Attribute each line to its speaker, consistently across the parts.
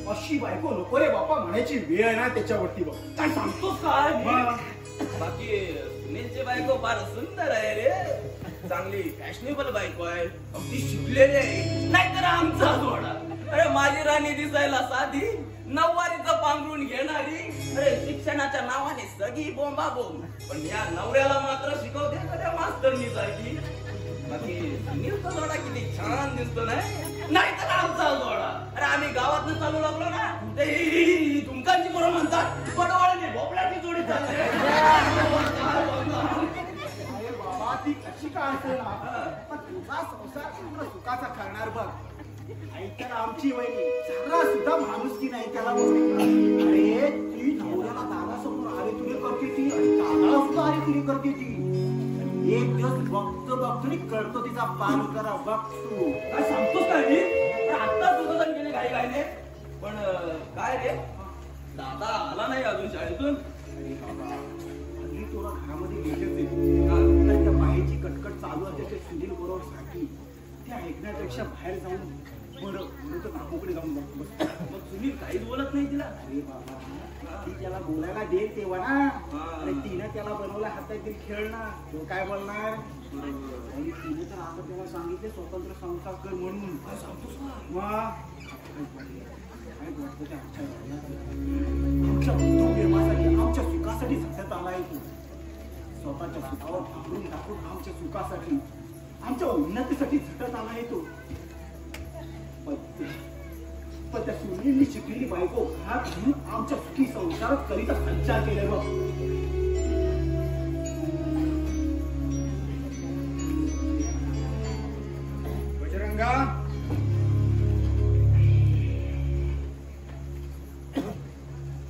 Speaker 1: अशी बायको नको रे बापा म्हणायची वेळ ना त्याच्यावरती बघ काय सांगतोस काय
Speaker 2: बाकी सुनीलची बायको फार सुंदर आहे रे फॅशनेबल बायको आहे, अगदी शिकलेली आहे, नाहीतर आमचा जोडा. अरे माझी राणी दिसायला साधी, नऊवारीचं पांघरून घेणारी, अरे शिक्षणाच्या नावाने सगळी बोंबाबोंब, पण या नवऱ्याला मात्र शिकवते का त्या मास्तरनी सारखी. बाकी सुनीलचा जोडा किती छान दिसतो नाहीतर आमचा जोडा. अरे आम्ही गावातनं चालू लागलो ना, ते तुमकांची बरोबर म्हणतात पडवाळ्याने भोपळ्याची जोडी चालते.
Speaker 1: बाबा ती कशी काय असेल ना, पण तुझा संसार पूर्ण सुखाचा करणार बघ. आई तर आमची वहिनी जरा सुद्धा माणुसकी नाही त्याला. अरे ती नवऱ्याला दादा समोर आरे तुले करते ती, आणि दादाला सुद्धा आरे तुले करते ती. एक दिवस बघतो कळतो तिचा पान करा बघ तू.
Speaker 2: काय सांगतोस काय? आता तुझं गेले काही काय नाही, पण काय रे दादा आला नाही अजून शाळेतून.
Speaker 1: अरे बाबा हल्ली तुला घरामध्ये गेले त्या बाईची कटकट चालू असते ते सुनील बरोबर साठी. ते ऐकण्यापेक्षा बाहेर जाऊन बरं तर नाकोकडे जाऊन बघतो.
Speaker 2: मग सुनील काहीच बोलत नाही तिला.
Speaker 1: अरे बाबा ती त्याला बोलायला देईल तेव्हा ना. अरे तिनं त्याला बनवला हातातील खेळ ना, तो काय बोलणार. आणि तिने तर आता त्याला सांगितले स्वतंत्र संसार कर म्हणून. आमच्या प्रेमासाठी आमच्या सुखासाठी झटत आलाय तू. स्वतःच्या सुखावर फाडून टाकून आमच्या सुखासाठी आमच्या उन्नतीसाठी झटत आलाय तू. पण त्या सुनीलनी शिकलेली बायको घरात घेऊन आमच्या सुखी संसारात करीता संचार केले बघ. बजरंगा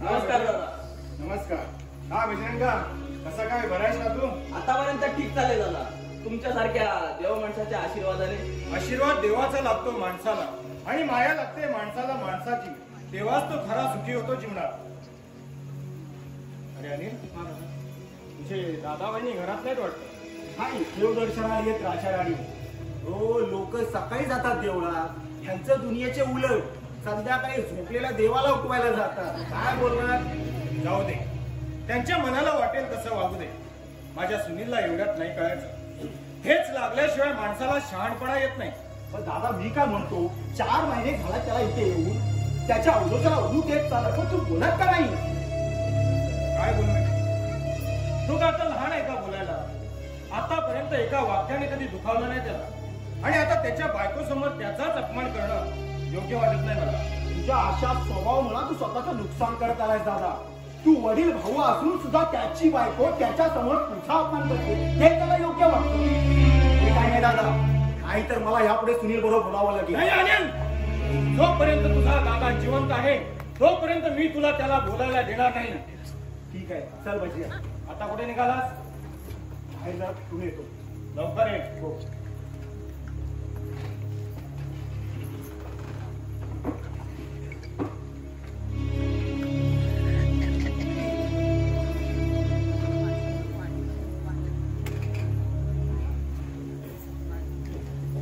Speaker 2: नमस्कार दादा.
Speaker 3: नमस्कार. हा बजरंगा, कसा काय बरा आहेस ना तू?
Speaker 2: आतापर्यंत ठीक चालले दादा, तुमच्यासारख्या देव माणसाच्या आशीर्वादाने.
Speaker 3: आशीर्वाद देवाचा लागतो माणसाला, आणि माया लागते माणसाला माणसाची, तेव्हाच तो खरा सुखी होतो जीवनात. अरे अनिल, तुझे दादा बहिणी घरात नाहीत वाटतं?
Speaker 1: हा देवदर्शनाला येत राशाराणी. हो लोक सकाळी जातात देवळात, ह्यांचं दुनियेचे उलट संध्याकाळी झोपलेल्या देवाला उठवायला जातात. काय बोलणार.
Speaker 3: जाऊ दे, त्यांच्या मनाला वाटेल तसं वागू दे. माझ्या सुनीलला एवढ्यात नाही कळायचं. हेच लागल्याशिवाय माणसाला शहाणपणा येत नाही.
Speaker 1: पण दादा मी काय म्हणतो, 4 महिने झाला त्याला इथे येऊन, त्याच्या अवधूच्याला उलू देत चालला, पण तू बोलत का नाही.
Speaker 3: काय बोलू? तू का आता लहान आहे का बोलायला? आतापर्यंत एका वाक्याने कधी दुखावलं नाही त्याला, आणि आता त्याच्या बायकोसमोर त्याचाच अपमान करणं योग्य वाटत नाही मला.
Speaker 1: तुझ्या अशा स्वभावामुळे तू स्वतःचं नुकसान करत आलायस दादा. तू वडील भाऊ असून सुद्धा त्याची बायको त्याच्या समोर तुझा अपमान करते, हे त्याला योग्य वाटतं. हे काय नाही दादा, नाही तर मला यापुढे सुनील बरोबर बोलावं लागेल.
Speaker 3: नाही अनिल, जोपर्यंत तुझा दादा जिवंत आहे तोपर्यंत मी तुला त्याला बोलायला देणार नाही.
Speaker 1: ठीक आहे, चल बजरिया.
Speaker 3: आता कुठे निघालास?
Speaker 1: बाहेर जा, तुम्ही येतो.
Speaker 3: लवकर ये.
Speaker 1: हो.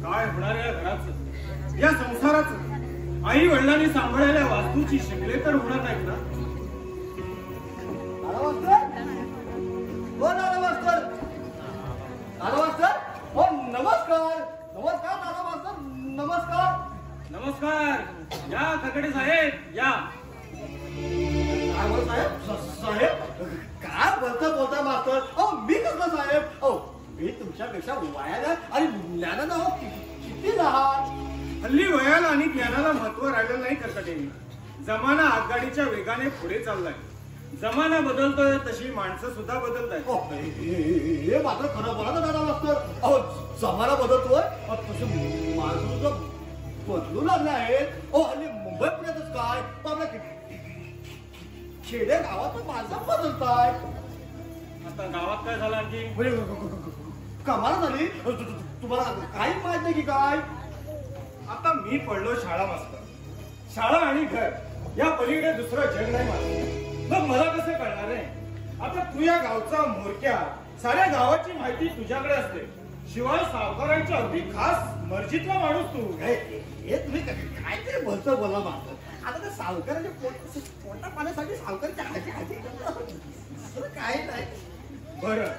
Speaker 3: काय होणार या घराचं, या संसाराचं? आई वडिलांनी सांभाळायला वास्तूची शिकले तर होणार नाहीत ना.
Speaker 1: नमस्कार नमस्कार दादा मास्तर. नमस्कार
Speaker 3: नमस्कार. या खकडे साहेब या.
Speaker 1: काय बोलत साहेब? काय बोलता मास्तर? अहो मी कसं साहेब? अहो मी तुमच्यापेक्षा वयाला आणि ज्ञानानं किती लहान.
Speaker 3: हल्ली वयाला आणि ज्ञानाला महत्व राहिलं नाही कर्कटेनी. जमाना आगगाडीच्या वेगाने पुढे चाललाय. जमाना बदलतोय तशी माणसं सुद्धा बदलतायत.
Speaker 1: हे मात्र खरं बोला ना दादा मास्तर. अहो जमाना बदलतोय तसं माणसं सुद्धा बदलू लागले आहेत. अहो हल्ली मुंबई पुण्यातच काय, आपल्या खेडे गावात माणसं बदलताय.
Speaker 3: आता गावात काय झालं आणखी?
Speaker 1: कमाल झाली. तुम्हाला काही माहित नाही की काय?
Speaker 3: आता मी पडलो शाळा मास्तर. शाळा आणि घर या पलीकडे दुसरं जग नाही माझं. मग मला कसं कळणार आहे? आता तू या गावचा म्होरक्या, साऱ्या गावाची माहिती तुझ्याकडे असते. शिवाय सावकारांच्या अगदी खास मर्जीतला माणूस तू.
Speaker 1: हे तुम्ही काहीतरी बोलतो बोला मास्तर. आता त्या सावकाराच्या पोटा पाण्यासाठी सावकाराच्या हाती काय नाही.
Speaker 3: बरं,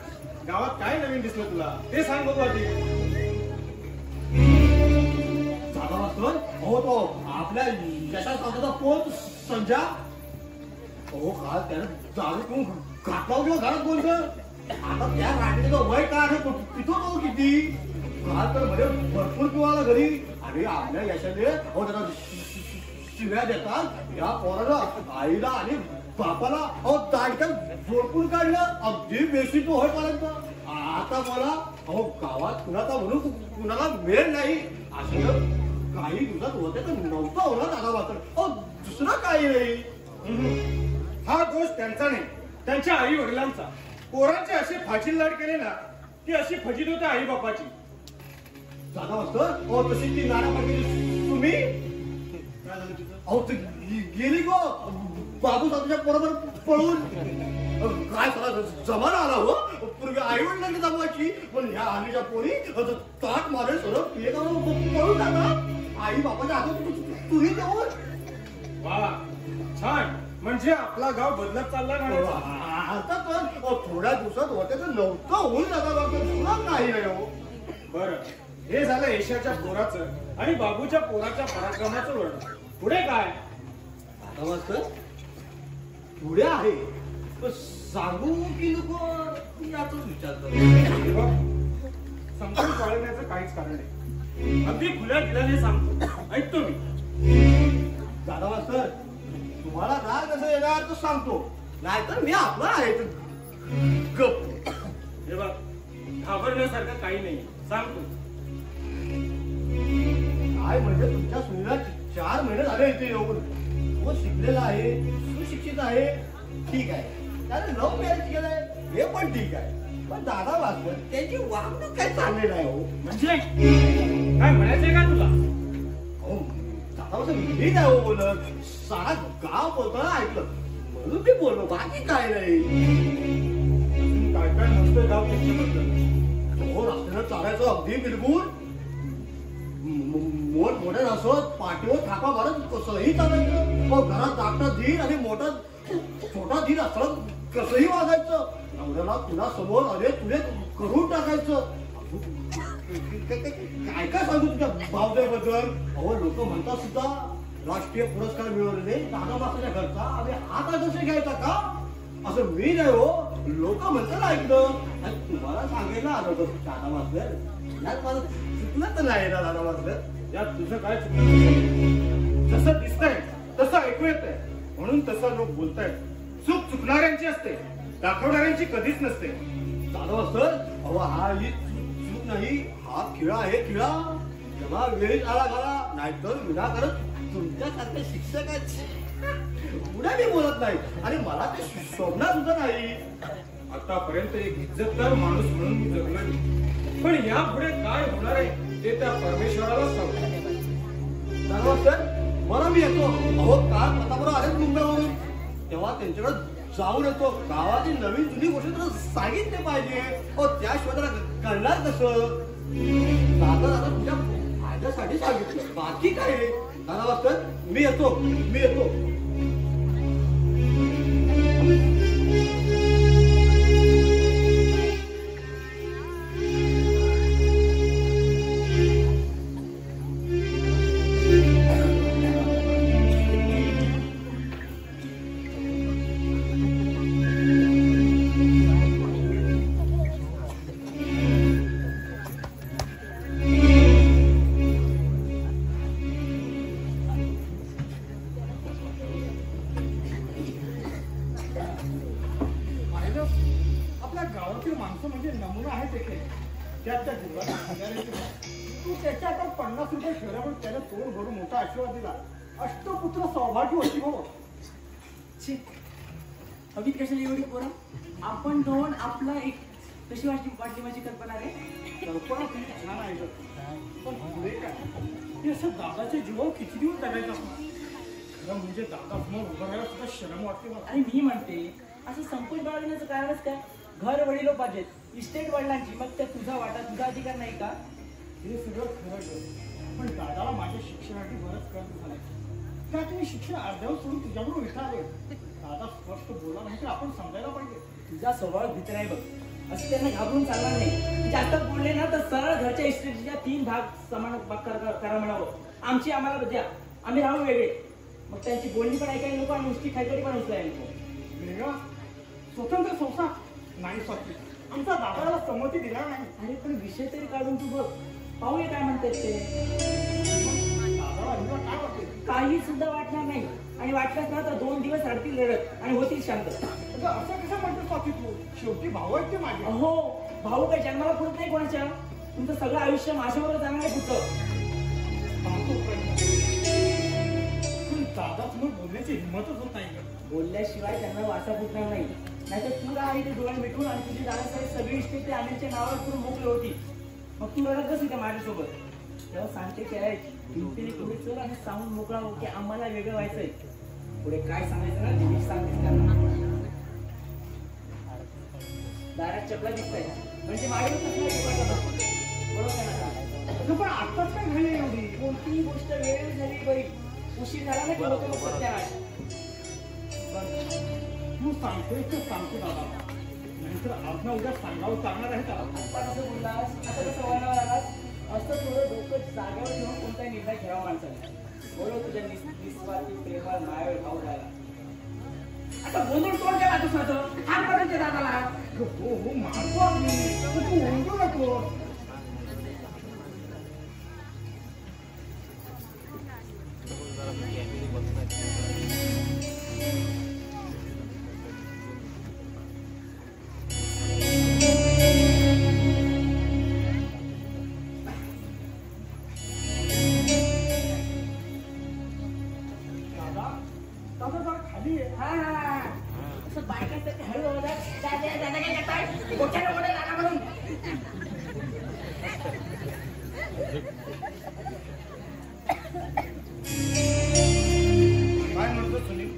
Speaker 3: गावात काय नवीन दिसलं तुला ते सांग बघू आधी.
Speaker 1: वाजतोय हो तो आपल्या यशा सावकाचा पोत संजा हो काल त्यानं दारू पिऊन घातला किंवा घरात बोलतो आता त्या राणीचं वय काय आहे पितो तो किती काल तर मध्ये भरपूर पिवाला घरी आणि आपल्या यशाने हो त्याला शिव्या देतात या पोरानं आईला आणि बापाला अहो दाडक्यात झोडपून काढलं अगदी बेसिक होईपर्यंत आता मला अहो गावात कुणाचा म्हणून कुणाला वेळ नाही असं काही दिवसात होते तर नव्हतं होणार दादा मात्र अहो दुसरं काही नाही
Speaker 3: हा दोष त्यांचा नाही त्यांच्या आई वडिलांचा पोरांचे असे फाजील लाड केले ना ती अशी फजित होते आई बापाची
Speaker 1: दादा मास्तर अहो तशी ती नाना पाटील तुम्ही अहो ती गेली गो बाबू साहेबांच्या बरोबर पळून काय जमाना आला हो पूर्वी आई वडिलांनी जमवायची पण ह्या हल्लीच्या पोरी ताट मारेल सरळ पळून टाका आई बापाच्या हातात तुम्ही देऊन
Speaker 3: वा छान म्हणजे आपला गाव बदलत चालला ना
Speaker 1: आता पण थोड्या दिवसात होते तर नव्हतं होईल दादा तुला काही नाही हो
Speaker 3: बरं हे झालं यशाच्या पोराचं आणि बाबूच्या पोराच्या पराक्रमाचं वर्णन पुढे काय
Speaker 1: दादा मास्तर पुढे आहे पण सांगू की नको याचाच विचार करतो
Speaker 3: समजून पाळण्याचं काहीच कारण नाही अगदी खुल्या दिल्याने सांगतो ऐकतो मी
Speaker 1: दादा मास्तर तुम्हाला राग कसं येणार तो सांगतो नाहीतर मी आपला आहे गप
Speaker 3: हे बघ घाबरण्यासारखं काही नाही सांगतो
Speaker 1: काय म्हणजे तुमच्या सुनीला 4 महिने झाले इथे येऊन तो शिकलेला आहे सुशिक्षित आहे ठीक आहे त्याने लव्ह मॅरेज केलंय हे पण ठीक आहे पण दादा मास्तर त्यांची वागणूक काही चालली नाही हो
Speaker 3: म्हणजे काय म्हणायचंय का तुला
Speaker 1: हो दादा मास्तर मी नाही हो बोलत सारा गाव बोलताना ऐकलं म्हणून मी बोललो बाकी काय नाही
Speaker 3: काय काय नसतं गाव त्याच्याबद्दल
Speaker 1: हो रस्त्यानं चालायचं अगदी बिलकुल मोठ मोठे असत पाठीवर थापा मारत कसंही चालायचं मग घरात धाकटा धीर आणि मोठा छोटा धीर असताना कसंही वागायचं नवऱ्याला तुला समोर अरे तुले करून टाकायचं काय काय सांगू तुझ्या भावनेबद्दल अहो लोक म्हणतात सुद्धा राष्ट्रीय पुरस्कार मिळवलेले दादा मास्टरच्या घरचा आणि हात आदर्श घ्यायचा का असं मी नाही हो लोक म्हणतात ऐकलं आणि तुम्हाला सांगायला आलं होतं दादा मास्टर यात मला चुकलं तर नाही ना दादा मास्टर
Speaker 3: यात तुझं काय चुकलं जसं दिसतंय तसं ऐकू येतंय म्हणून तसं लोक बोलतायत चूक चुकणाऱ्यांची असते दाखवणाऱ्यांची कधीच नसते
Speaker 1: दादा मास्तर अहो हा ही चूक नाही हा खिळा आहे खिळा जेव्हा वेळीच आला घाला नाहीतर विनाकारण तुमच्यासारखे शिक्षक आहेत पुढे मी बोलत नाही आणि मला ते शोभणार सुद्धा नाही
Speaker 3: आतापर्यंत एक इज्जतदार माणूस म्हणून मी जगलो पण यापुढे काय होणार आहे ते त्या परमेश्वरालाच सांगतो
Speaker 1: दादा मास्तर मला मी येतो अहो काल प्रतापराव आले मुंबईवरून तेव्हा त्यांच्याकडे जाऊन येतो गावाची नवीन जुनी गोष्ट त्याला सांगितले पाहिजे हो त्याशिवाय त्याला कळणार कसं दादा दादा तुझ्या फायद्यासाठी सांगितलं बाकी काय आहे दादा मास्तर मी येतो
Speaker 4: अष्टपुत्र सौभाग्यवती हो
Speaker 2: अगदी कशाला एवढी पोरं आपण दोन आपला एक कशी वाटली माझी कल्पना रे
Speaker 4: कल्पना खूप छान आहे पण पुढे काय ते असं दादाच्या जीवावर किती दिवस जगायचं खरं म्हणजे दादा समोर उभं राहायला सुद्धा शरम वाटते मला.
Speaker 2: आणि मी म्हणते असं संकोच बाळगण्याचं कारणच काय घर वडील पाहिजेत इस्टेट वडिलांची मग त्या तुझा वाटा तुझा अधिकार नाही का
Speaker 4: हे सगळं खरं ग पण दादाला माझ्या शिक्षणासाठी बरंच कर्ज झालंय का तुम्ही शिक्षण अर्ध्यावर सोडून तुझ्याकडून इथं आलोय दादा स्पष्ट बोला नाही तर आपण समजायला पाहिजे
Speaker 2: तुझा स्वभाव भित्र आहे बघ असं त्यांना घाबरून चालणार नाही. जास्त बोलले ना तर सरळ घरच्या इस्टेटच्या 3 भाग समान भाग करा म्हणावं. आमची आम्हाला द्या, आम्ही राहू वेगळे. मग त्यांची बोलणी पण ऐकायला नको आणि नुसती खायकडी पण उचलायला नको.
Speaker 4: वेगळा स्वतंत्र संसार नाही स्वाती, आमचा दादाला संमती दिला नाही.
Speaker 2: अरे पण विषय तरी काढून तू बघ, पाहूया काय म्हणतात ते.
Speaker 4: दादाला हिला काय वाटते?
Speaker 2: काही सुद्धा वाटणार नाही आणि वाटलंच ना तर 2 दिवस रडतील रडत आणि होतील शांत.
Speaker 4: अगं असं कसं म्हणतो स्वाती तू? शेवटी भाऊ आहेत ते माझे.
Speaker 2: अहो भाऊ काही जन्माला पुरत नाही कोणाच्या. तुमचं सगळं आयुष्य माझ्याबरोबर जाणार आहे पुढचं.
Speaker 4: दादा समोर बोलण्याची हिंमतच होत नाही.
Speaker 2: बोलल्याशिवाय त्यांना वाचा फुटणार नाही. नाहीतर तू राहा इथे डोळे मिटून आणि तुझी दादासाहेब सगळी इस्टेट ते अनिलच्या नावावर करून मोकळे होती. मग तू रडत कस इथे माझ्यासोबत. तेव्हा सांगते काय हिमतीने पुढे चल आणि सांगून मोकळा हो की आम्हाला वेगळं व्हायचंय. पुढे काय सांगायचं ना ते मी सांगतेस त्यांना. दारात चपला दिसताय म्हणजे माझ्यावर बरोबर ना.
Speaker 4: पण आताच काय झाली एवढी?
Speaker 2: कोणतीही गोष्ट वेळेवर झाली बाई. उशीर झाला ना की होतो मग सत्यानाश.
Speaker 4: तू सांगतोय ते सांगतो दादा, नाहीतर आज ना उद्या सांगावं सांगणार आहे का?
Speaker 2: आता कसं बोललास, आता कसं वळणावर आलास. असं थोडं डोकं जागेवर ठेवून कोणताही निर्णय घ्यावा माणसाने. बोलव तुझ्या निस्वार्थी प्रेमाळ मायाळ भाऊ राहिला. आता बोलून तोड केला तू स्वतः. हा करायचे दादाला.
Speaker 4: हो हो मारतो मी, तू ओरडू नको.
Speaker 3: काय म्हणतो सुनील?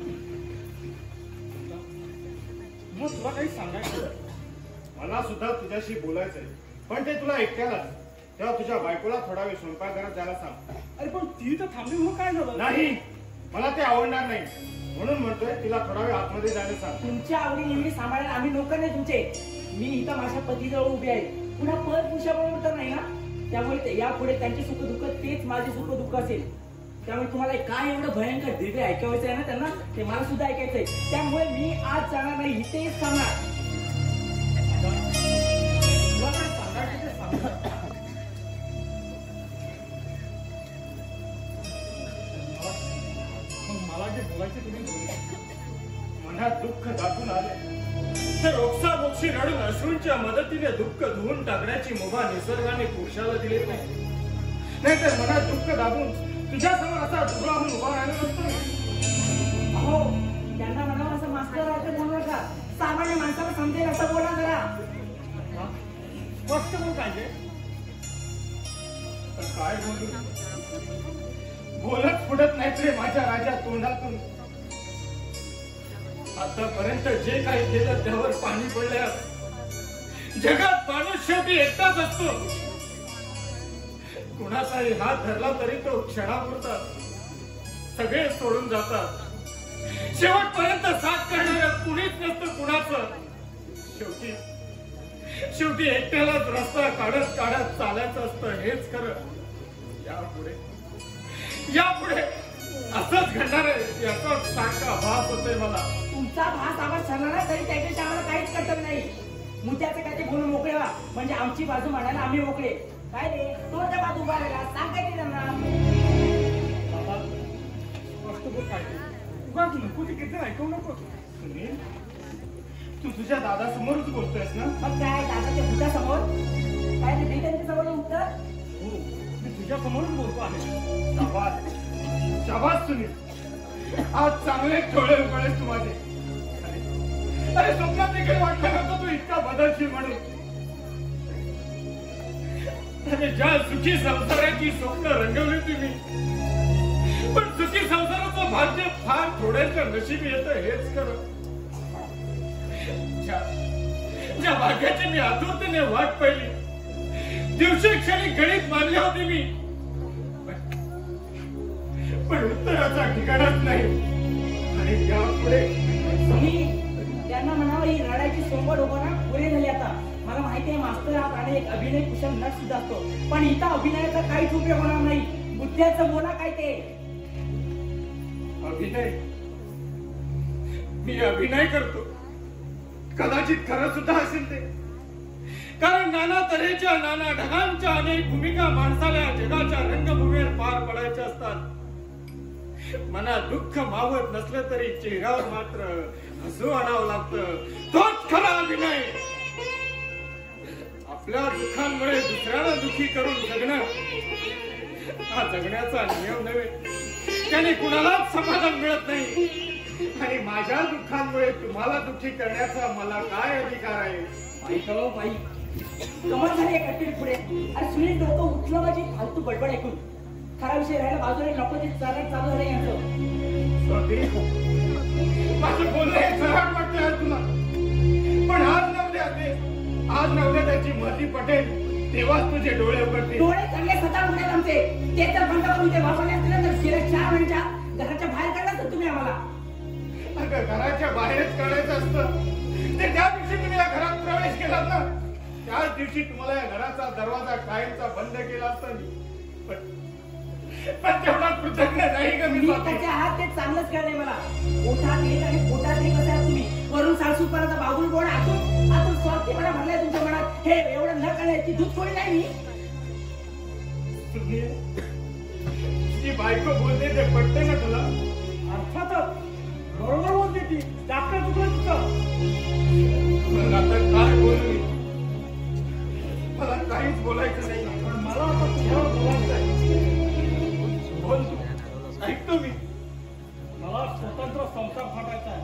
Speaker 4: मग तुला काही सांगायचं?
Speaker 3: मला सुद्धा तुझ्याशी बोलायचंय, पण ते तुला एकट्यालाच. तेव्हा तुझ्या बायकोला थोडा वेळ स्वयंपाकघरात जायला सांग.
Speaker 4: अरे पण ती तर थांबली म्हणून काय झालं?
Speaker 3: नाही, मला ते आवडणार नाही म्हणून म्हणतोय तिला थोडा वेळ आतमध्ये जायला सांग.
Speaker 2: तुमच्या आवडी नेहमी सांभाळायला आम्ही नोकर नाही तुमचे. मी इथं माझ्या पतीजवळ उभी आहे. पुन्हा पर पुरुषाबरोबर तर नाही ना. त्यामुळे ते यापुढे त्यांचे सुख दुःख तेच माझे सुख दुःख असेल. त्यामुळे तुम्हाला काय एवढं भयंकर दिव्य ऐकायचं आहे ना त्यांना, ते मला सुद्धा ऐकायचंय. त्यामुळे मी आज जाणार नाही, इथेच थांबणार.
Speaker 4: तुला काय सांगायचं ते सांग. मग मला जे बोलायचे तुम्ही बोलू.
Speaker 3: मनात दुःख दाखवून आले तर ओक्साबोक्षी रडून अश्रूंच्या मदतीने दुःख धुवून टाकण्याची मुभा निसर्गाने पुरुषाला दिली नाही. नाहीतर मनात दुःख दाबून तुझ्यासमोर असा दुबळा म्हणून उभा राहिला नसतो.
Speaker 2: अहो त्यांना म्हणावं असं मास्तर राहते बोलू नका. सामान्य माणसाला समजेल असं बोला जरा.
Speaker 4: स्पष्ट बोल पाहिजे.
Speaker 3: तर काय बोलू? बोलत फुटत नाहीत रे माझ्या राजा तोंडातून. आतापर्यंत जे काही केलं त्यावर पाणी पडल्या. जगात माणूस शेवटी एकटाच असतो. कुणाचाही हात धरला तरी तो क्षणापुरता. सगळे सोडून जातात. शेवटपर्यंत साथ करणाऱ्या कुणीच नसतं कुणाचं. शेवटी एकट्यालाच रस्ता काढत काढत चालायचं असतं. हेच खरं. यापुढे असंच घडणार आहे याचा सारखा भास होतोय मला.
Speaker 2: तुमचा भास आवाज ठरला ना तरी त्याच्याशी आम्हाला काहीच कर्तव्य नाही. मुद्द्याचं काय ते बोलून मोकळे व्हा म्हणजे आमची बाजू मांडायला आम्ही मोकळे. काय रे तो त्या बाजू उभा राहिला सांगायचे त्यांना.
Speaker 4: दादा स्पष्ट बोल पाहिजे. उगाच नको ते किती ऐकवू नको.
Speaker 3: सुनील, तू तुझ्या दादासमोरच बोलतोयस ना?
Speaker 2: मग काय दादाच्या भूतासमोर काय ते त्यांच्या समोर उत्तर.
Speaker 4: हो मी तुझ्या समोरच बोलतो आहे.
Speaker 3: शाबास शाबास सुनील, आज चांगले डोळे उघडलेस तू माझे. अरे स्वप्नात देखील वाटलं नव्हतं तू इतका बदलशील म्हणून. अरे ज्या सुखी संसाराची स्वप्न रंगवली तुम्ही, पण सुखी संसाराचं भाग्य फार थोड्याच्या नशिबी येतं हेच खरं. ज्या भाग्याची मी आतुरतेने वाट पाहिली, दिवशी क्षणी गणित मानले होते मी, पण उत्तराचा ठिकाणच नाही. आणि यापुढे
Speaker 2: मी त्यांना म्हणावं ही रडायची सोंगड उभं ना पुरे झाली आता.
Speaker 5: मला माहिती आहे मास्तर हा प्राणी एक अभिनय कुशल नट सुद्धा असतो, पण इथं अभिनयाचा काहीच उपयोग होणार नाही. बुद्ध्याचं बोला काय ते.
Speaker 3: अभिनय? मी अभिनय करतो? कदाचित खरं सुद्धा असेल ते, कारण नाना तऱ्हेच्या नाना ढगांच्या अनेक भूमिका माणसाला या जगाच्या रंगभूमीवर पार पडायच्या असतात. मनात दुःख मावत नसलं तरी चेहऱ्यावर मात्र हसू आणावं लागतं. तोच खरा अभिनय. आपल्या दुःखांमुळे दुसऱ्याला दुःखी करून जगणं हा जगण्याचा नियम नव्हे. त्याने कुणालाच समाधान मिळत नाही. आणि माझ्या दुःखांमुळे तुम्हाला दुःखी करण्याचा मला काय अधिकार आहे?
Speaker 5: बाई कमाल झाली आहे कट्टील पुढे. अरे सुनील डोकं उठलं माझी फालतू बडबड ऐकून. खरा विषय राहिला बाजूला नको ते चरण चालू झालं यांचं.
Speaker 3: माझं बोलणं हे सरळ वाटतंय आज तुला, पण आज नव्हत्या त्याची मती पटेल तेव्हाच तुझे डोळे उघडतील.
Speaker 5: डोळे चांगले सताळ उघडेल आमचे. ते तर बंद करून ते वापरले असतील तर गेल्या 4 महिन्याच्या घराच्या बाहेर काढलं तर तुम्ही आम्हाला.
Speaker 3: अगं घराच्या बाहेरच काढायचं असतं ते ज्या दिवशी तुम्ही या घरात प्रवेश केलात ना, त्याच दिवशी तुम्हाला या घराचा दरवाजा कायमचा बंद केला असता. पण तेवढा कृतज्ञ नाही का मी?
Speaker 5: त्याच्या हात ते चांगलंच कळलंय मला. पोटात एक आणि पोटात एक कसं तुम्ही वरून सासूपाराचा बाबूल गोड आतून स्वार्थीपणा भरलाय तुमच्या मनात. हे एवढं न कळण्याची दूध थोडी नाही मी.
Speaker 3: ती बायको बोलते ते पटते ना तुला?
Speaker 4: अर्थातच बरोबर बोलते ती. जास्त चुकलं तुझं.
Speaker 3: आता काय बोलू मी? मला काहीच बोलायचं नाही.
Speaker 4: पण मला आता तुझ्यावर बोलायचं आहे.
Speaker 3: बोल तू, ऐकतो मी.
Speaker 4: मला स्वतंत्र संसार फाटायचा आहे.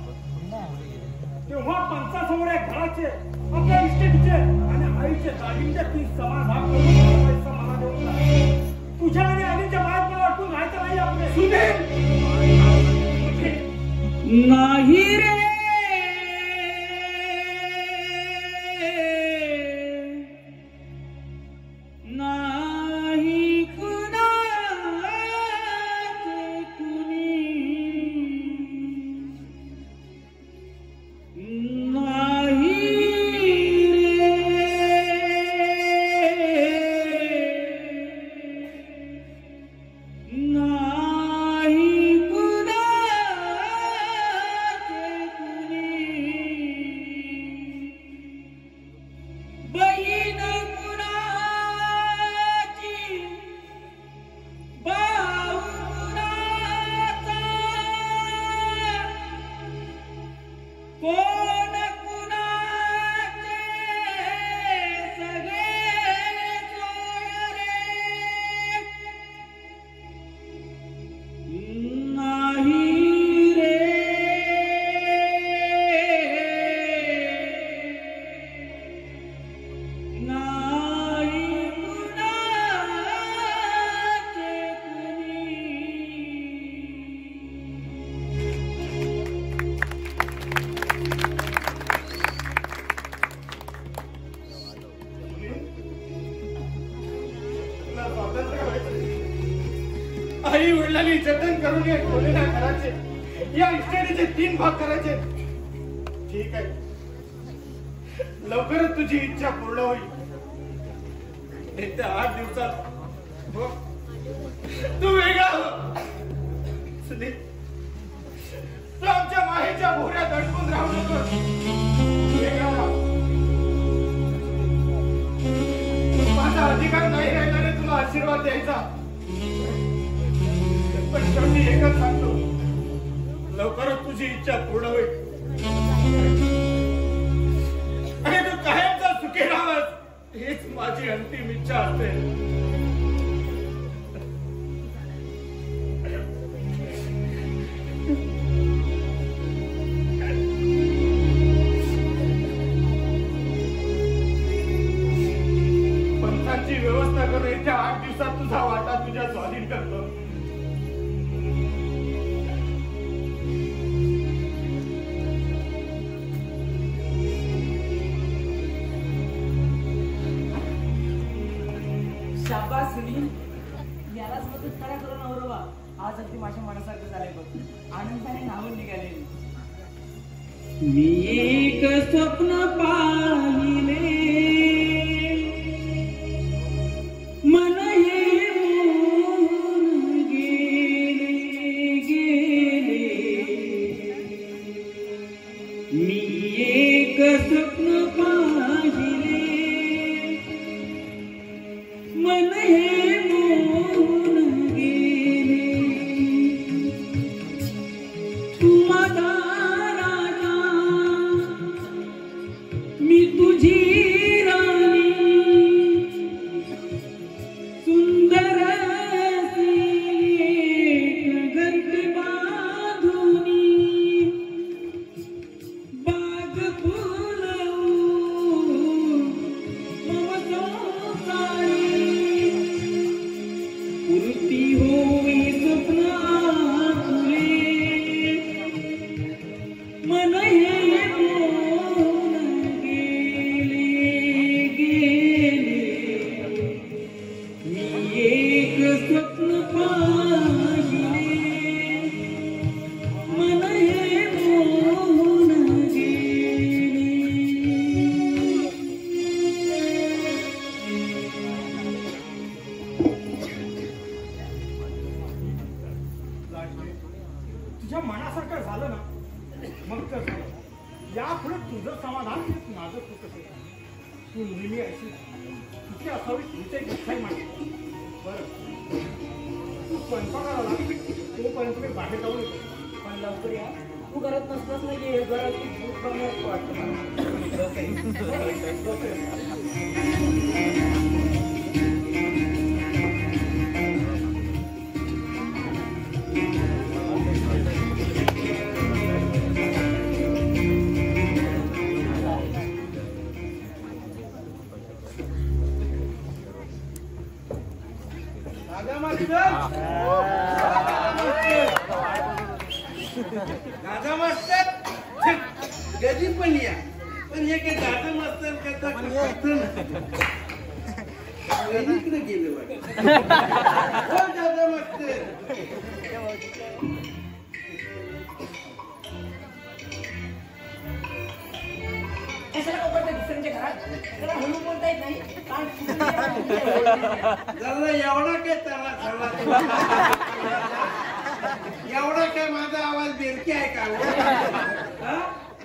Speaker 4: तेव्हा पंचासमोर या घराचे, आपल्या इस्टेटचे आणि आईचे दागिन्याचे 30 समान भाग करून पैसा मला देऊन टाक. तुझ्या आणि आईच्या बाहेर मला वाटून राहायचं नाही आपले.
Speaker 5: नाही रे नाही कुणाचे कुणी नाही नाही कुणाचे कुणी बहीण कोण कुणाचे सगळे चोर नाही रे नाही कुणाचे कुणी.
Speaker 3: आई वडिलांनी जतन करून या खोलेल्या घराचे, या इस्टेटीचे 3 भाग करायचे. ठीक आहे, लवकरच तुझी इच्छा पूर्ण होईल. येत्या 8 दिवसात हो, तू वेगळा हो. सुनील, तू आमच्या माहेच्या भोऱ्यात अडकून राहू नको. वेगळा राहा. माझा अधिकार नाही राहिला रे तुला आशीर्वाद द्यायचा. पण शेवटी एकच सांगतो, लवकरच तुझी इच्छा पूर्ण होईल आणि तू कायमचा सुखी राहावं, हीच माझी अंतिम इच्छा असते. पंथांची व्यवस्था करून येत्या 8 दिवसात तुझा वाटा तुझ्या स्वाधीन करतो.
Speaker 5: शाबास सुनील, यालाच मदत करा करू नवरोबा. आज अगदी माझ्या मनासारखं झालंय बघ. आनंदाने नावून निघाले. मी एक स्वप्न पाहिले मन हे मोहून गेले तू माझा राजा मी तुझी राणी सुंदर गर्दी बाधुनी बाग फुलवून मम संसारी पूर्ती होई स्वप्नातुले मन हे मोहून गेले मी एक स्वप्न पाहिले मन हे मोहून गेले
Speaker 4: तुझ्या मनासारखं झालं ना मग तर झालं. यापुढे तुझं समाधान हेच माझं सुख असेल. तू नेहमी अशी सुखी असावी तुझ्या इच्छाही मांडते. बरं तू स्वयंपाकाला लाग. तोपर्यंत मी बाहेर जाऊन येतो.
Speaker 5: पण लवकर या तू करत नसतस ना की घरात दूध बनवत वाटतं
Speaker 1: दादा मास्तर दादा मास्तर कधी पण या पण हे काय दादा मास्तर करता इकडे गेले हो दादा मास्तर
Speaker 5: कशाला पकडते दुसऱ्यांच्या घरात त्याला हळू बोलता येत नाही
Speaker 1: झालं एवढा काय त्याला एवढा काय माझा आवाज बेरकी आहे का हा?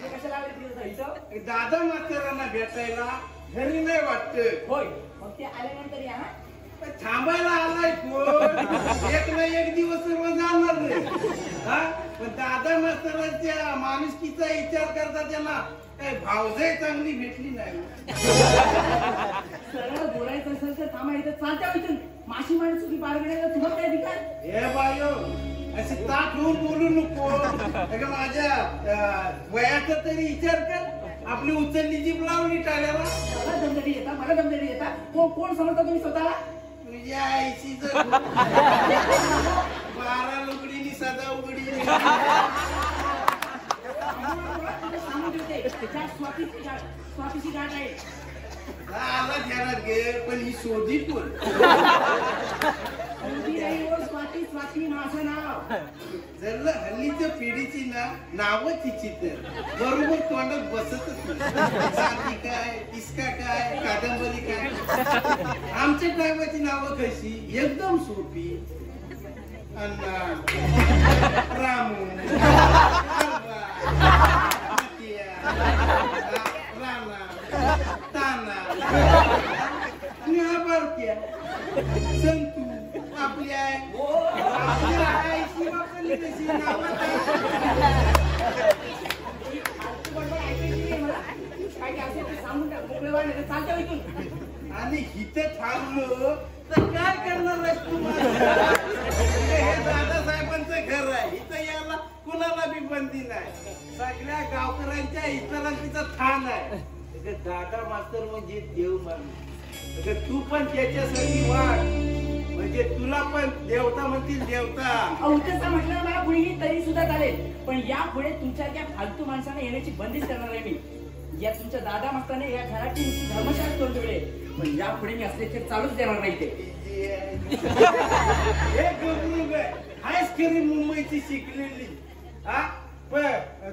Speaker 5: कशाला आले तिथं इथं?
Speaker 1: दादा मास्तरांना भेटायला घरी नाही वाटत
Speaker 5: होय मग ते आल्यानंतर या हा?
Speaker 1: थांबायला आलाय कोण एक ना एक दिवस सर्व जाणार नाही हा पण दादा मास्तरांच्या माणुसकीचा विचार करता त्यांना काय भावजाई चांगली भेटली नाही
Speaker 5: सरळ बोलायचं असेल तर थांबा इथं चालत्या इथून माशी माणूस तुम्ही बाळगण्याला तुम्हाला काय दिकार
Speaker 1: हे बायो अशी ताक होऊन बोलू नको अगं माझ्या वयाचा तरी विचार कर आपली उचलली जीभ लावली टाळ्याला
Speaker 5: मला दमदडी येता मला दमदडी येता कोण समजता तुम्ही स्वतःला
Speaker 1: तुझ्या आईची जर 12 लुगडीनी सदा उघडी
Speaker 5: सांगून ठेवते स्वातीची गाठ आहे
Speaker 1: आला ध्यानात घे पण ही शोधी कोण
Speaker 5: स्वाती माझं नाव
Speaker 1: जर हल्लीच्या पिढीची नावं तिची तर बरोबर तोंडात बसतच नाही साधी काय तिसका काय कादंबरी काय आमच्या टायमाची नावं कशी एकदम सोपी अण्णा रामू राणा ताना बारक्या संतू आपली आहे आईची वापरली तशी नावं आणि इथं थांबलो तर काय करणार आहेस तुम्हाला हे दादासाहेबांचं घर आहे इथं यायला कुणाला बी बंदी नाही सगळ्या गावकऱ्यांच्या इतरांचं थान आहे दादा मास्तर म्हणजे देव माणूस तू पण त्याच्यासाठी वाढ म्हणजे तुला पण देवता म्हणतील देवता
Speaker 5: तसं म्हटलं मला कुणीही तरी सुद्धा चालेल पण यापुढे तुमच्या त्या फालतू माणसाने येण्याची बंदीच करणार आहे मी या तुमच्या दादा मास्ताने या घराची धर्मशाळा करून ठेवले पण यापुढे मी असल्याचे चालूच देणार नाही ते
Speaker 1: हे गबरूग आहे हायच खरी मुंबईची शिकलेली हा पण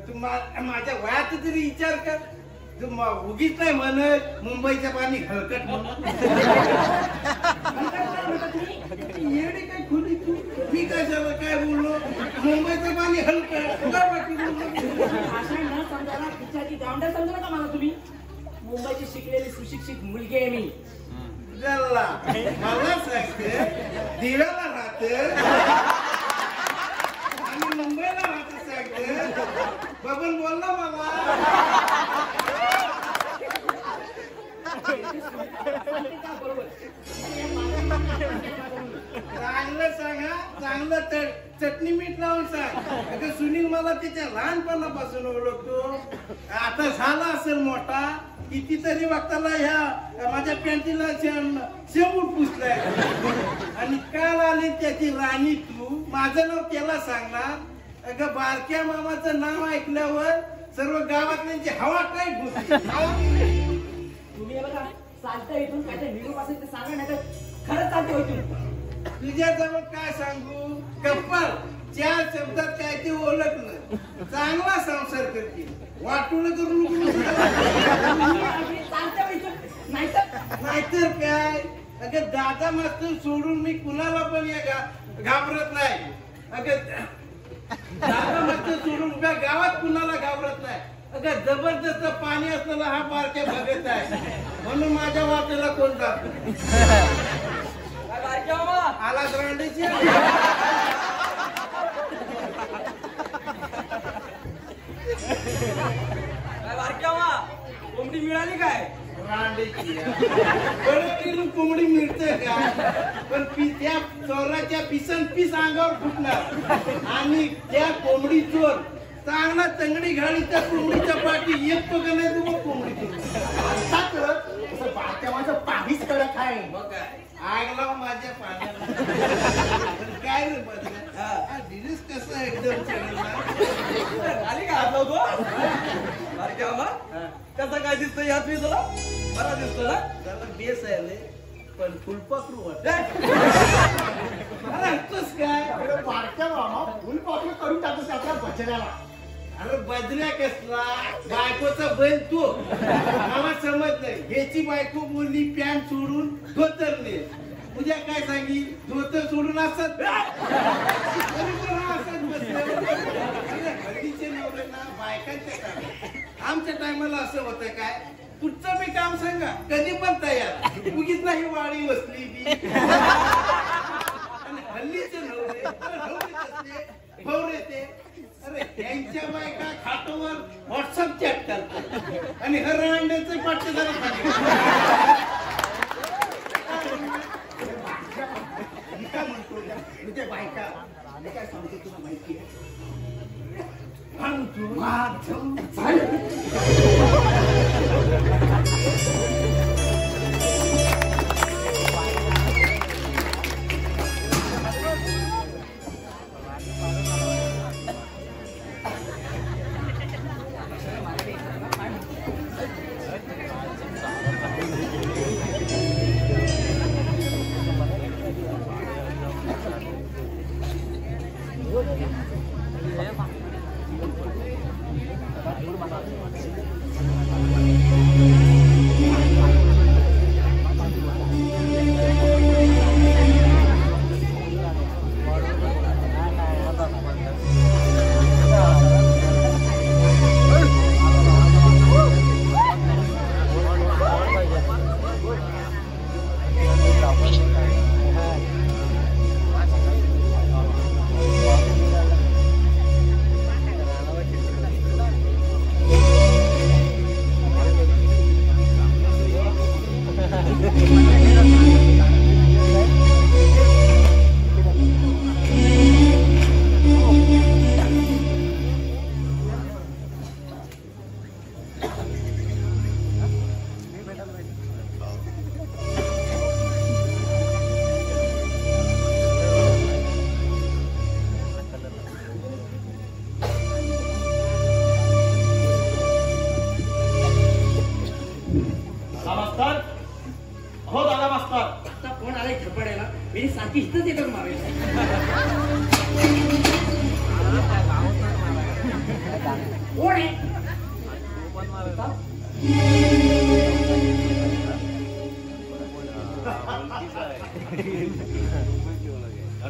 Speaker 1: तू माझ्या वयाचा तरी विचार कर तू उगीच नाही म्हणत मुंबईचं पाणी हलकट म्हणून येणे काय खुली तू मी कशाला काय बोललो मुंबईचं पाणी हलकट काय बाकी बोललो
Speaker 5: भाषण न समजायला पिछाची गावंडा समजा का मला तुम्ही मुंबईची शिकलेली सुशिक्षित मुलगी आहे मी
Speaker 1: हॉस्टेलला मला सांगते दिव्याला राहते आणि मुंबईला राहते सांगते बबन बोलला मला चांगलं सांगा चांगलं चटणी मीठ लावून सांग अगं सुनील मला तिच्या लहानपणापासून ओळखतो आता झाला असेल मोठा कितीतरी वक्ताला ह्या माझ्या पॅन्टीला शेंबूड पुसलाय आणि काल आली त्याची राणी तू माझं नाव त्याला सांगणार अगं बारक्या मामाचं नाव ऐकल्यावर सर्व गावातल्यांची हवा टाईट होती
Speaker 5: तुम्ही बघा चालता इथून काय ते निरोप असेल ते सांगा नाही तर खरंच चालते होती
Speaker 1: तुझ्याजवळ काय सांगू कप्पल 4 शब्दात काय ते ओळखलं चांगला संसार करतील वाटून करून नाहीतर काय अगं दादा मास्तर सोडून मी कुणाला पण घाबरत नाही अगं दादा मास्तर सोडून गावात कुणाला घाबरत नाही अगं जबरदस्त पाणी असलेला हा बारक्या बघत आहे म्हणून माझ्या वाटेला कोण जात आला रांडेची
Speaker 2: कोंबडी मिळाली काय
Speaker 1: रांडेची कोंबडी मिळते का पण त्या चोराच्या पिसन पीस अंगावर फुटणार आणि त्या कोंबडी चोर चांगला तंगडी घाली त्या कोंबडीच्या पाठी येतो का नाही तू कोंबडी बारक्या माझं पाणीच कडक आहे
Speaker 2: मग काय
Speaker 1: आग लाव माझ्या पाण्याला काय रे बदला दिलीस कसं एकदम
Speaker 2: आली का हात लावतो कसा काय दिसतो यात मी तुला बरा दिसतो ना
Speaker 1: त्याला बेस आहे पण फुलपाखरू वाटत काय
Speaker 4: बारक्या मामा फुलपाखरू करून टाकतो त्याच्या बचऱ्याला
Speaker 1: अरे बदल्या कसला बायकोचा बैल तू मला समज नाही ह्याची बायको बोलली पॅन्ट सोडून धोतरले उद्या काय सांगी धोतर सोडून असत हल्लीचे नवरे ना बायकांच्या काम आमच्या टायमाला असं होतं काय कुठचं मी काम सांगा कधी पण तयार उगीच नाही वाडी बसली ती हल्लीचे नवरे भवरे ते अरे त्यांच्या बायका खाटोवर व्हॉट्सअप चॅट करतात आणि हर अंड्याचे पाठ्य काय म्हणतो तुझ्या बायका काय सांगतो तुला माहिती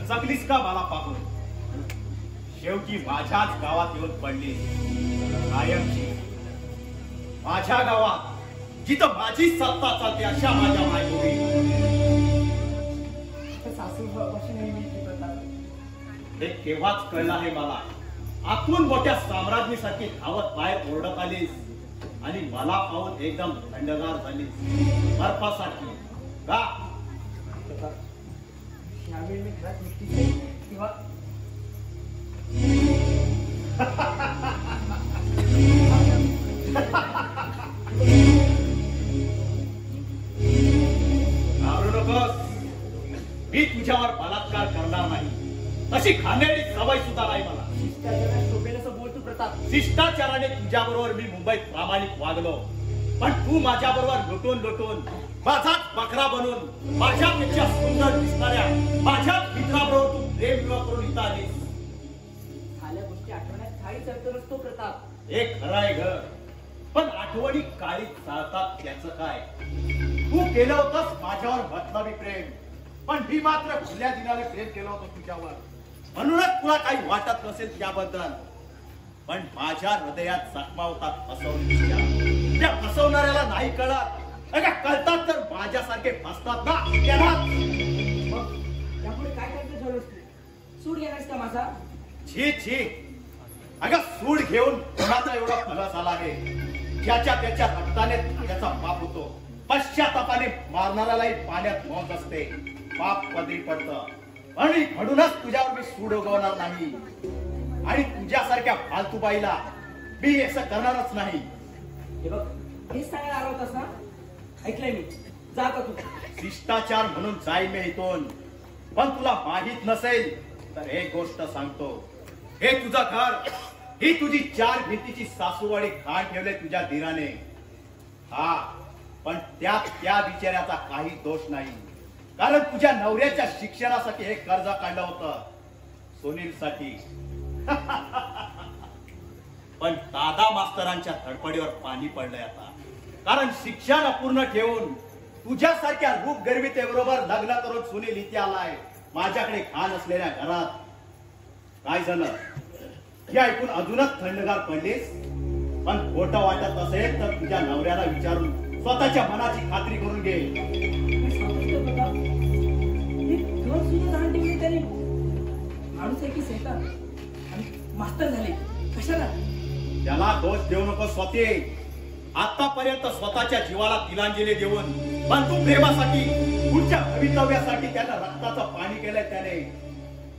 Speaker 3: चकलीस का मला पाहून शेवटी माझ्याच गावात येऊन पडली कायमची माझ्या गावात जिथं माझी सत्ता चालते अशा माझ्या मायबोली
Speaker 5: नाही मिळते प्रताप.
Speaker 3: हे केव्हाच कळलं आहे मला. आतून मोठ्या साम्राज्ञीसारखी धावत बाहेर ओरडत आलीस आणि मला पाहून एकदम थंडगार झालीस. बर्फासारखी का?
Speaker 5: प्रताप, यावेळी मी घरात एकटीच आहे किंवा
Speaker 3: घाबरू नकोस. मी तुझ्यावर बलात्कार करणार नाही. तशी खाण्याची सवय सुद्धा नाही मला.
Speaker 5: शिष्टाचारात शोभेल असं बोलतो प्रताप.
Speaker 3: शिष्टाचाराने तुझ्याबरोबर मी मुंबईत प्रामाणिक वागलो, पण तू माझ्याबरोबर लुटून लुटून माझाच बकरा बनून माझ्यापेक्षा सुंदर दिसणाऱ्या माझ्याच मित्राबरोबर तू प्रेम विवाह करून इथं आलीस.
Speaker 5: झाल्या गोष्टी आठवण्यात काहीच अर्थ नसतो प्रताप.
Speaker 3: हे खरं आहे घर, पण आठवणी काळी चालतात त्याचं काय? तू केलं होतंस माझ्यावर मतलबी प्रेम, पण मी मात्र खुल्या दिनाने प्रेम केलं होतं तुझ्यावर. म्हणूनच तुला काही वाटत नसेल त्याबद्दल, पण माझ्या हृदयात जखमा होतात फसवणुकीच्या. त्या फसवणाऱ्याला नाही कळत. अगं कळतात तर माझ्यासारखे फसतात ना त्याला.
Speaker 5: मग त्यापुढे काय करायचं ठरवलंस तू? सूड घेणारस का माझा?
Speaker 3: छी छी. अगं सूड घेऊन कोणाचा एवढा फलस आला आहे? ज्याच्या त्याच्या रक्ताने त्याचा पाप होतो. पश्चातापाने मारणाऱ्यालाही पाण्यात मौत असते. पाप पदरी पडतं. आणि म्हणूनच तुझ्यावर मी सूड उगवणार नाही. आणि तुझ्यासारख्या फालतू बाईला मी असं करणारच नाही.
Speaker 5: हे बघ, हेच सांगायला आला होतास ना? ऐकलंय मी. जा आता तू.
Speaker 3: शिष्टाचार म्हणून जाईल मी इथून, पण तुला माहित नसेल तर एक गोष्ट सांगतो. हे तुझं घर, ही तुझी 4 भिंतीची सासूवाडी खाण ठेवले तुझ्या धीराने. हा, पण त्यात त्या बिचाऱ्याचा काही दोष नाही. कारण तुझ्या नवऱ्याच्या शिक्षणासाठी हे कर्ज काढलं होतं, सुनीलसाठी. पण दादा मास्तरांच्या धडपडीवर पाणी पडलंय आता. कारण शिक्षण अपूर्ण ठेवून तुझ्यासारख्या रूप गर्वितेबरोबर लग्न करून सुनील इथे आलाय माझ्याकडे खाण असलेल्या घरात. काय झालं हे ऐकून अजूनच थंडगार पडलीस? पण खोटं वाटत असेल तर तुझ्या नवऱ्याला विचारून स्वतःच्या मनाची खात्री करून घे.
Speaker 5: काय सांगतोस का प्रताप? हे घर सुद्धा जाण ठेवले त्याने. माणूस आहे की सेता आणि मास्तर झाले. कशाला?
Speaker 3: त्याला दोष देऊ नको स्वते. आतापर्यंत स्वतःच्या जीवाला तिलांजली देऊन बंधू प्रेमासाठी पुढच्या भवितव्यासाठी त्यानं रक्ताचं पाणी केलंय त्याने.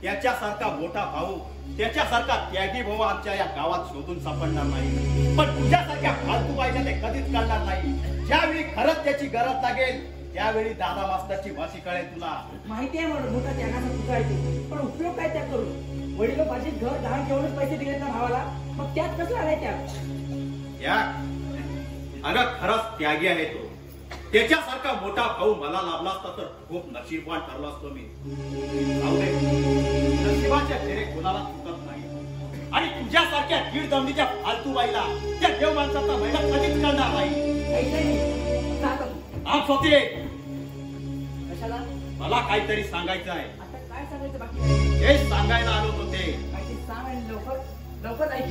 Speaker 3: त्याच्यासारखा मोठा भाऊ, त्याच्यासारखा त्यागी भाऊ आमच्या या गावात शोधून सापडणार नाही. पण तुझ्यासारख्या फालतू बाईच्या ते कधीच करणार नाही. ज्यावेळी खरंच त्याची गरज लागेल त्यावेळी दादा मास्तरची भाषी कळेल तुला.
Speaker 5: माहिती आहे म्हणून मोठा त्यागाचा तुझा आहे, पण उपयोग काय त्या करून? वडिलोपाशी घर दान घेऊनच पैसे दिलेत ना भावाला, मग त्यात कसं आलाय त्यात?
Speaker 3: या अगं खरंच त्यागी आहे तो. त्याच्यासारखा मोठा भाऊ मला लाभला असता तर खूप नशीबवान ठरलो असतो मी. जाऊ दे, नशिबाच्या फेरे कोणाला चुकत नाही. आणि तुझ्यासारख्या दीड दमडीच्या फालतू बाईला त्या देव माणसाचा महिला कधीच करणार नाही.
Speaker 5: ऐकलंय मी. जा आता तू.
Speaker 3: आप होते
Speaker 5: कशाला?
Speaker 3: मला काहीतरी सांगायचं आहे.
Speaker 5: आता काय सांगायचं बाकी?
Speaker 3: हेच सांगायला आलो होते.
Speaker 5: काहीतरी सांग आणि लवकर लवकर ऐक.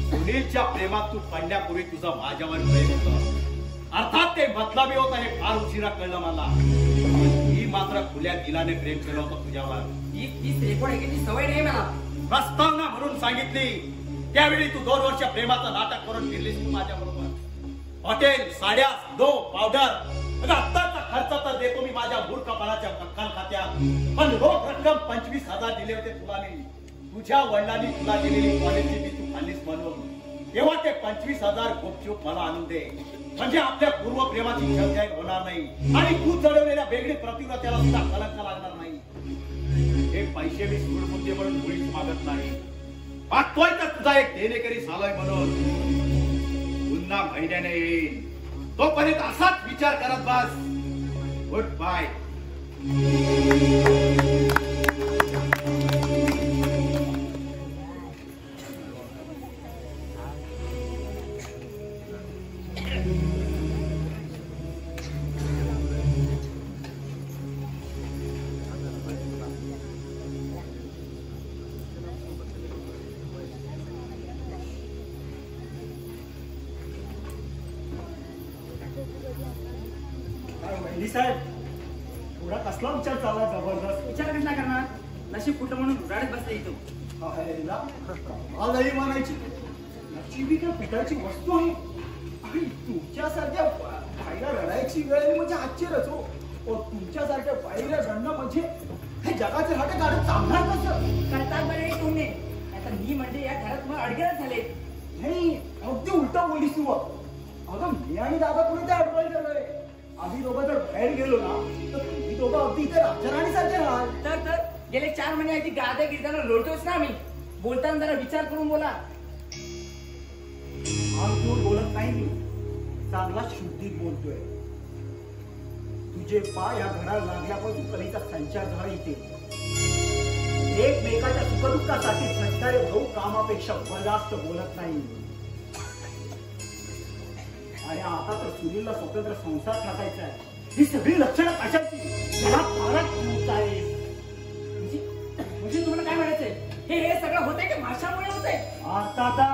Speaker 3: सुनीलच्या प्रेमात तू पडण्यापूर्वी तुझं माझ्यावर प्रेम होतं. अर्थात ते मतलबी होतं हे फार उशिरा कळलं मला. मी मात्र खुल्या दिलाने प्रेम केलं होतं तुझ्यावर.
Speaker 5: ही रेकॉर्ड ऐकायची सवय नाही मला.
Speaker 3: प्रस्तावना म्हणून सांगितली त्यावेळी तू 2 वर्ष प्रेमाचं नाटक करून फिरलीस तू माझ्या बरोबर. हॉटेल, साड्या, दो पावडर, आत्ताचा खर्च तर देतो मी माझ्या मूर्खपणाच्या दक्कल खात्यात. पण रोख रक्कम 25,000 दिले होते तुला मी. तुझ्या वडिलांनी तुला दिलेली कॉलेजची फी तू खाल्लीस म्हणून. तेव्हा ते 25,000 गुपचूप मला आणून दे, म्हणजे आपल्या पूर्व प्रेमाची छळछाळ होणार नाही आणि तू चढवलेल्या वेगळी प्रतिव्रत्याला सुद्धा कलंक लागणार नाही. हे पैसे मी सूडबुद्धी म्हणून मुळीच मागत नाही. मागतोय तर तुझा एक देणेकरी झालोय म्हणून. पुन्हा महिन्याने येईल, तोपर्यंत असाच विचार करत बस. Good bye.
Speaker 4: साहेब थोडा
Speaker 3: कसला विचार चालला जबरदस्त?
Speaker 5: विचार कसला करणार? नशीब कुठं म्हणून रडत बसले इथं.
Speaker 1: नाही म्हणायची नशिबी काय पिठाची वस्तू आहे आणि तुमच्यासारख्या बाईला रडायची वेळ म्हणजे आश्चर्यच हो. तुमच्यासारख्या बाईला रडणं म्हणजे हे जगाचे हाटे काढत चालणार कसं?
Speaker 5: करतात बरे तुम्ही. आता मी म्हणजे या घरात मग अडगळत झाले.
Speaker 1: नाही अगदी उलटा बोलीस तू. अगं मी आणि दादा कुठे ते अडवाय गेलोय. आम्ही दोघं जर बाहेर गेलो ना तर तुम्ही दोघं अगदी इथे राजराणी सारखे राहाल.
Speaker 5: तर गेले 4 महिने आधी गाद्या गिरताना लोटतोच ना आम्ही. बोलताना जरा विचार करून बोला.
Speaker 1: आमच्यावर बोलत नाही मी. चांगला शुद्धीत बोलतोय. तुझे पाय या घराला लागल्यापासून कधीचा संचार झाला इथे. एकमेकाच्या सुखदुःखासाठी सत्तारे भाऊ कामापेक्षा जास्त बोलत नाही. आणि आता तर सुनीलला स्वतंत्र संसार टाकायचा आहे. ही सगळी लक्षणं कशाची? त्याला फारच खूप आहे.
Speaker 5: म्हणजे तुम्हाला काय म्हणायचंय? हे सगळं होतंय की भाषामुळे होतंय?
Speaker 1: आता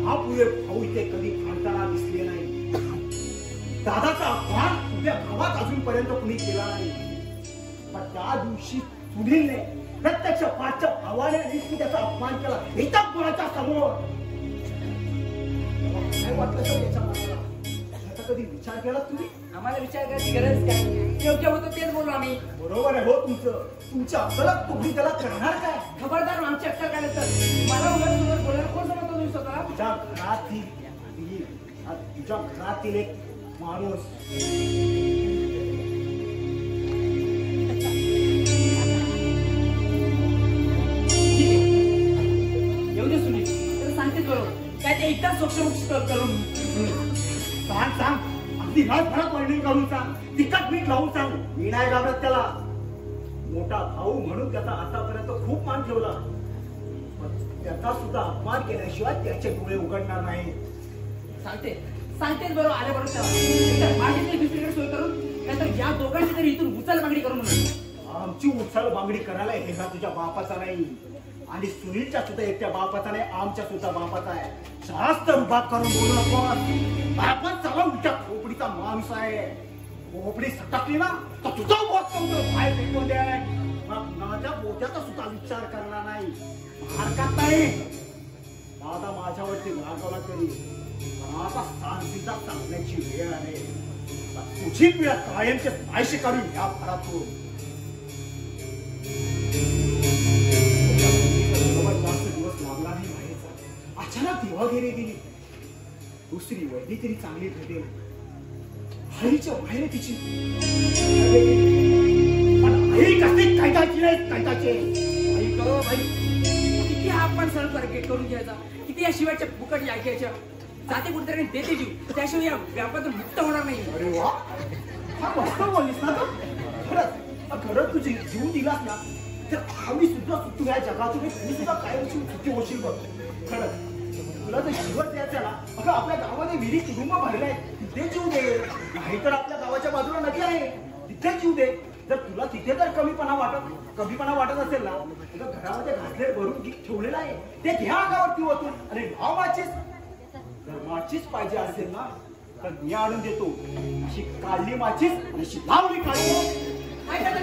Speaker 1: हा पुढे भाऊ इथे कधी भांडताना दिसले नाही. दादाचा अपमान उद्या गावात अजूनपर्यंत कुणी केला नाही. पण त्या दिवशी सुनीलने प्रत्यक्ष पाठच्या भावाने त्याचा अपमान केला एका कोणाच्या समोर. काय वाटलं तर याच्या मनाला? याचा कधी विचार केला तुम्ही?
Speaker 5: आम्हाला विचार करायची गरज काय? योग्य होतं तेच बोललो आम्ही.
Speaker 1: बरोबर आहे हो तुमचं. तुमच्या अक्कलात तुम्ही त्याला करणार काय?
Speaker 5: खबरदार आमची अक्कल काढत तर मला उलट बोलायला कोण समजतो तुम्ही स्वतःला?
Speaker 1: तुझ्या घरातील एक माणूस
Speaker 5: येऊ दे सुनील. तर सांगतेच बरोबर काय ते एकदाच सोक्षमोक्ष करून
Speaker 1: सांग अगदी राजभरात वर्णन करून सांग. तिखट मीठ लावून सांग. मी नाही घाबरत त्याला. मोठा भाऊ म्हणून त्याचा आतापर्यंत खूप मान ठेवला. त्याचा सुद्धा अपमान केल्याशिवाय त्याचे डोळे उघडणार नाही.
Speaker 5: सांगतेच बरोबर आल्याबरोबर त्याला माझी तरी दुसरीकडे सोय करून नाहीतर या दोघांची तरी इथून उचल मागणी करून.
Speaker 1: आमची उचल बांगडी करायला हे तुझ्या बापाचा नाही आणि सुनीलच्या सुद्धा एकट्या बापाचा नाही, आमच्या सुद्धा बापाचा आहे. जास्त रुबाब करून बोलू नको. आपण चला उलट्या खोपडीचा माणूस आहे. खोपडी सटकली ना तर तुझा बोट बाहेर फेकून द्या. माझ्या बोट्याचा सुद्धा विचार करणार नाही. हरकत नाही. दादा माझ्यावरती रागवला तरी आता शांतीचा चांगल्याची वेळ आहे. तुझी पिढ्या कायमचे पायशी काढून या घरातून. जास्त दिवस लागला नाही व्हायचा. अचानक दिवागिरी गेली. दुसरी वैदी तरी चांगली भेटेल. आईच्या बाहेर तिची पण आई कसे कैदाची नाही कैदाचे.
Speaker 5: आई करो भाई. किती आपण सरळ करून घ्यायचा. किती या शिवायच्या फुकट ऐकायच्या. जाते कुठेतरी देते जीव. त्याशिवाय या व्यापारातून मुक्त होणार नाही.
Speaker 1: अरे वा हा मस्त बोललीस ना तू. खरंच तुझी जीव दिलास ना तर आम्ही सुद्धा तुझ्या जगातून मी सुद्धा कायमची सुट्टी होशील बघ. खरंच तुला जर जीवन द्यायचं ना अगं आपल्या गावाने विहिरी कुटुंब भरले आहेत तिथे जीव दे. नाहीतर आपल्या गावाच्या बाजूला नदी आहे तिथे जीव दे. जर तुला तिथे जर कमीपणा वाटत असेल ना तर घरामध्ये घासलेट भरून ठेवलेलं आहे ते घ्या अंगावरती होतो. आणि नाव माचीस जर माचीस पाहिजे असेल ना तर मी आणून देतो. अशी काढली माचीस अशी लावली काढली.
Speaker 5: काय करता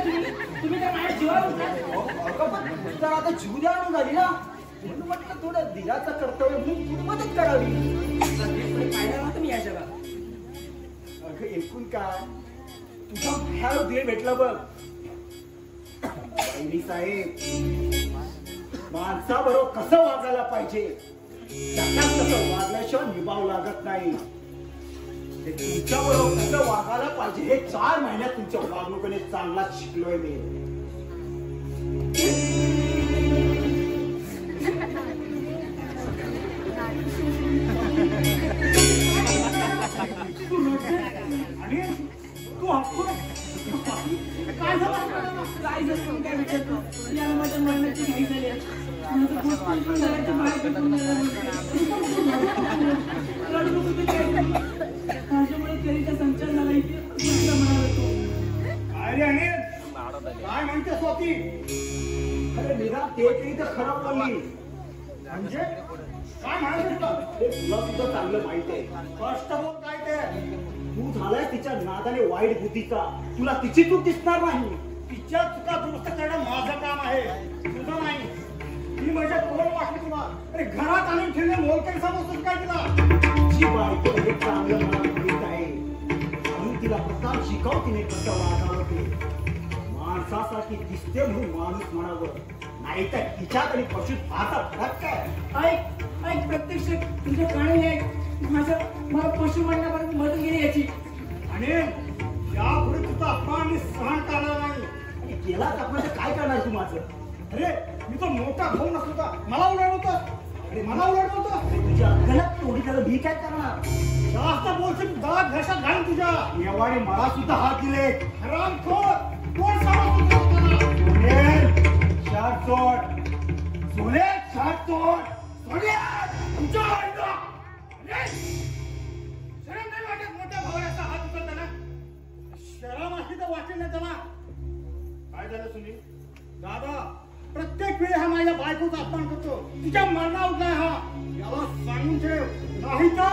Speaker 5: तुम्ही तर माझ्या जीवावर
Speaker 1: तर आता जीव द्या आणून झाली ना म्हणून म्हटलं थोडं दिलाचं कर्तव्य म्हणून थोडी मदत करावी.
Speaker 5: पाहिलं ना तुम्ही या जगात.
Speaker 1: अगं एकूण काय तुझा बाहेर देह भेटला बघ. बहिणी साहेब माणसाबरोबर कसं वागायला पाहिजे त्याच्यात कसं वागल्याशिवाय निभाव लागत नाही. तुमच्या बरोबर कसं वागायला पाहिजे हे 4 महिन्यात तुमच्या वागणुकीने चांगलाच शिकलोय मी.
Speaker 3: आणि तू हसतो
Speaker 5: काय झालं? काय झालं? काय विचारतो? याला माझ्या मरणाची घाई झाली. माझ्यामुळे करीचा संचार झाला इथे म्हणाला तू.
Speaker 3: अरे आणि काय म्हणते स्वाती?
Speaker 1: अरे मीरा ते तरी तर खरं बोलली.
Speaker 3: म्हणजे काय म्हणायचं तुला?
Speaker 1: ते तुला सुद्धा चांगलं माहिती आहे.
Speaker 3: स्पष्ट बोल काय ते.
Speaker 1: तू झालाय तिच्या नादाने वाईट बुद्धीचा. तुला तिची चूक दिसणार नाही.
Speaker 4: तिच्या चुका दुरुस्त करणं माझं काम आहे, तुझं नाही. ती माझ्या तोंड वाटली तुला. अरे घरात आणून ठेवले मोलकरी समजतोस काय तिला?
Speaker 1: तिची बायको हे चांगलं मला माहित आहे. म्हणून तिला प्रथम शिकव तिने कसं वागावं ते. माणसासाठी दिसते म्हणून माणूस म्हणावं, नाहीतर तिच्यात आणि पशुत फारसा फरक काय?
Speaker 5: ऐक ऐक, प्रत्यक्ष तुझ्या कानाने ऐक. मला पशु म्हणण्यापर्यंत मदत गेली याची.
Speaker 4: आणि यापुढे तुझा अपमान मी सहन करणार नाही.
Speaker 1: आणि केला तर आपण काय करणार तू माझं?
Speaker 4: अरे मी तो मोठा भाऊ नसतो का? मला उलट अरे मला उलट
Speaker 1: तुझ्या गलत थोडी त्याला मी काय करणार?
Speaker 4: जास्त बोलशील दात घशात घाल तुझ्या.
Speaker 1: एवढे मला सुद्धा हात दिले.
Speaker 4: हरामखोर, कोण सांगत तुला?
Speaker 1: शाट सोड, सोने शाट सोड.
Speaker 4: तुमच्या अंडा. शरम नाही वाटत मोठ्या भावाचा हात उचलताना? शरम असली तर वाटेल ना त्याला. काय झालं सुनील? दादा प्रत्येक वेळी हा माझ्या बायकोचा अपमान करतो. तिच्या मरणा उठलाय हा. याला सांगून ठेव, नाही तर.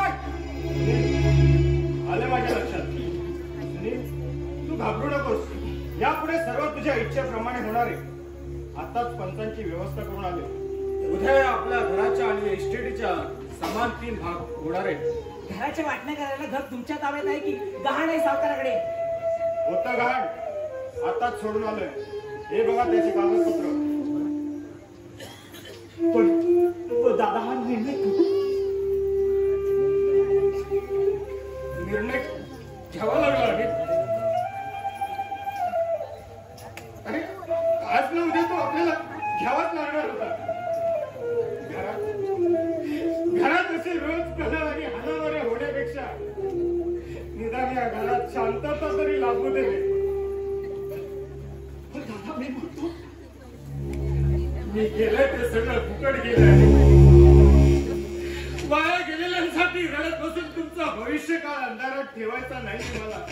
Speaker 3: आलं माझ्या लक्षात. सुनील, तू घाबरू नकोस. यापुढे सर्व तुझ्या इच्छेप्रमाणे होणार आहे. आताच पंचांची व्यवस्था करून आले. उद्या आपल्या घराच्या आणि इस्टेटीच्या समान 3 भाग होणार आहेत.
Speaker 5: घराच्या वाटण्या करायला घर तुमच्या ताब्यात आहे की गहाण आहे सावकाराकडे?
Speaker 3: होतं घाण, आताच सोडून आलोय. हे बघा त्याचे कागदपत्र.
Speaker 1: पण दादा हा
Speaker 3: निर्णय घ्यावा लागला. अरे आज न उद्या तो आपल्याला घ्यावाच लागणार होता. घरात असे रोज कलह आणि हाणामाऱ्या होण्यापेक्षा निदान या घरात शांतता तरी लाभू दे.
Speaker 1: दादा मी म्हणतो
Speaker 3: मी गेलंय ते सगळं फुकट गेलंय. वाया गेलेल्यांसाठी रडत बसून तुमचा भविष्यकाळ अंधारात ठेवायचा नाही मला.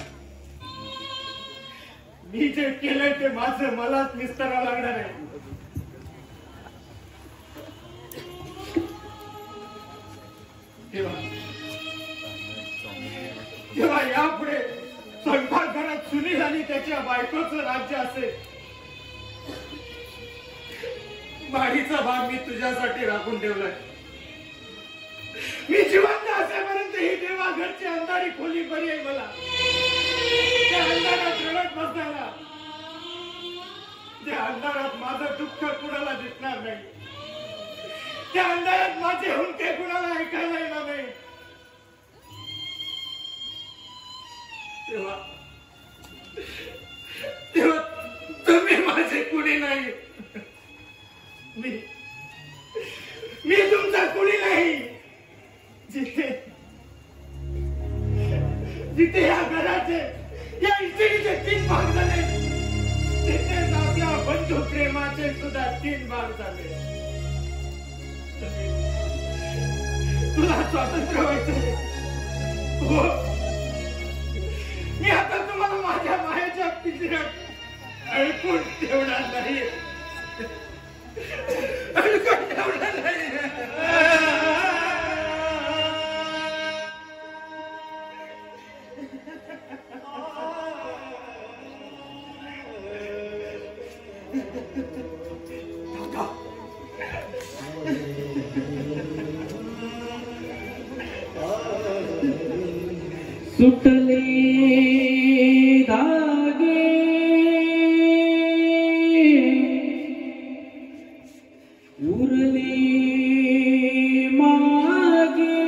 Speaker 3: मी जे केलंय ते माझं मलाच निस्तरावं लागणार आहे. तेव्हा यापुढे स्वयंपाकघरात सुनील आणि त्याच्या बायकोचं राज्य असेल. वाढीचा भाग मी तुझ्यासाठी राखून ठेवलाय. मी जिवंत असेपर्यंत ही देवाघरची अंधारी खोली बरी आहे मला. त्या अंधारात रडत बसणारा, त्या अंधारात माझं दुःख कुणाला दिसणार नाही. त्या अंधारात माझे हुंके कुणाला ऐकायला येणार नाही. तेव्हा तेव्हा तुम्ही माझे कुणी नाही. मी तुमचा कुणी नाही. जिथे जिथे या घराचे, या इस्टेटीचे 3 भाग झाले, तिथे आपल्या बंधू प्रेमाचे सुद्धा 3 भाग झाले. तुला स्वातंत्र्य व्हायचंय? हो. मी आता तुम्हाला माझ्या मायेच्या पिंजऱ्यात अडकून ठेवणार नाही. अडकून ठेवणार नाही.
Speaker 5: सुटले धागे उरले मागे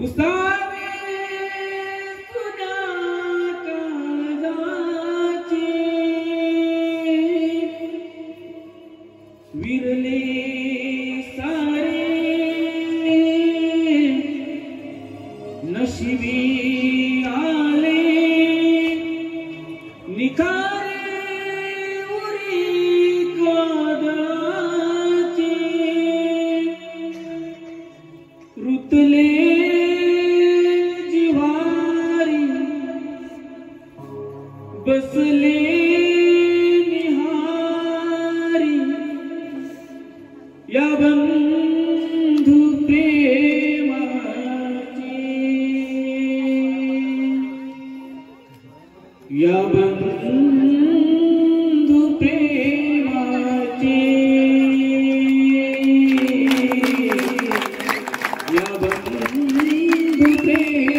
Speaker 5: उसावे तुझ्या काळजाचे विरले नशिबी आले निखारे उरी कादाचे रुतले जिवारी बसले निहारी या बंधू प्रेम
Speaker 6: या बंधु प्रेमाची या बंधु प्रेमाची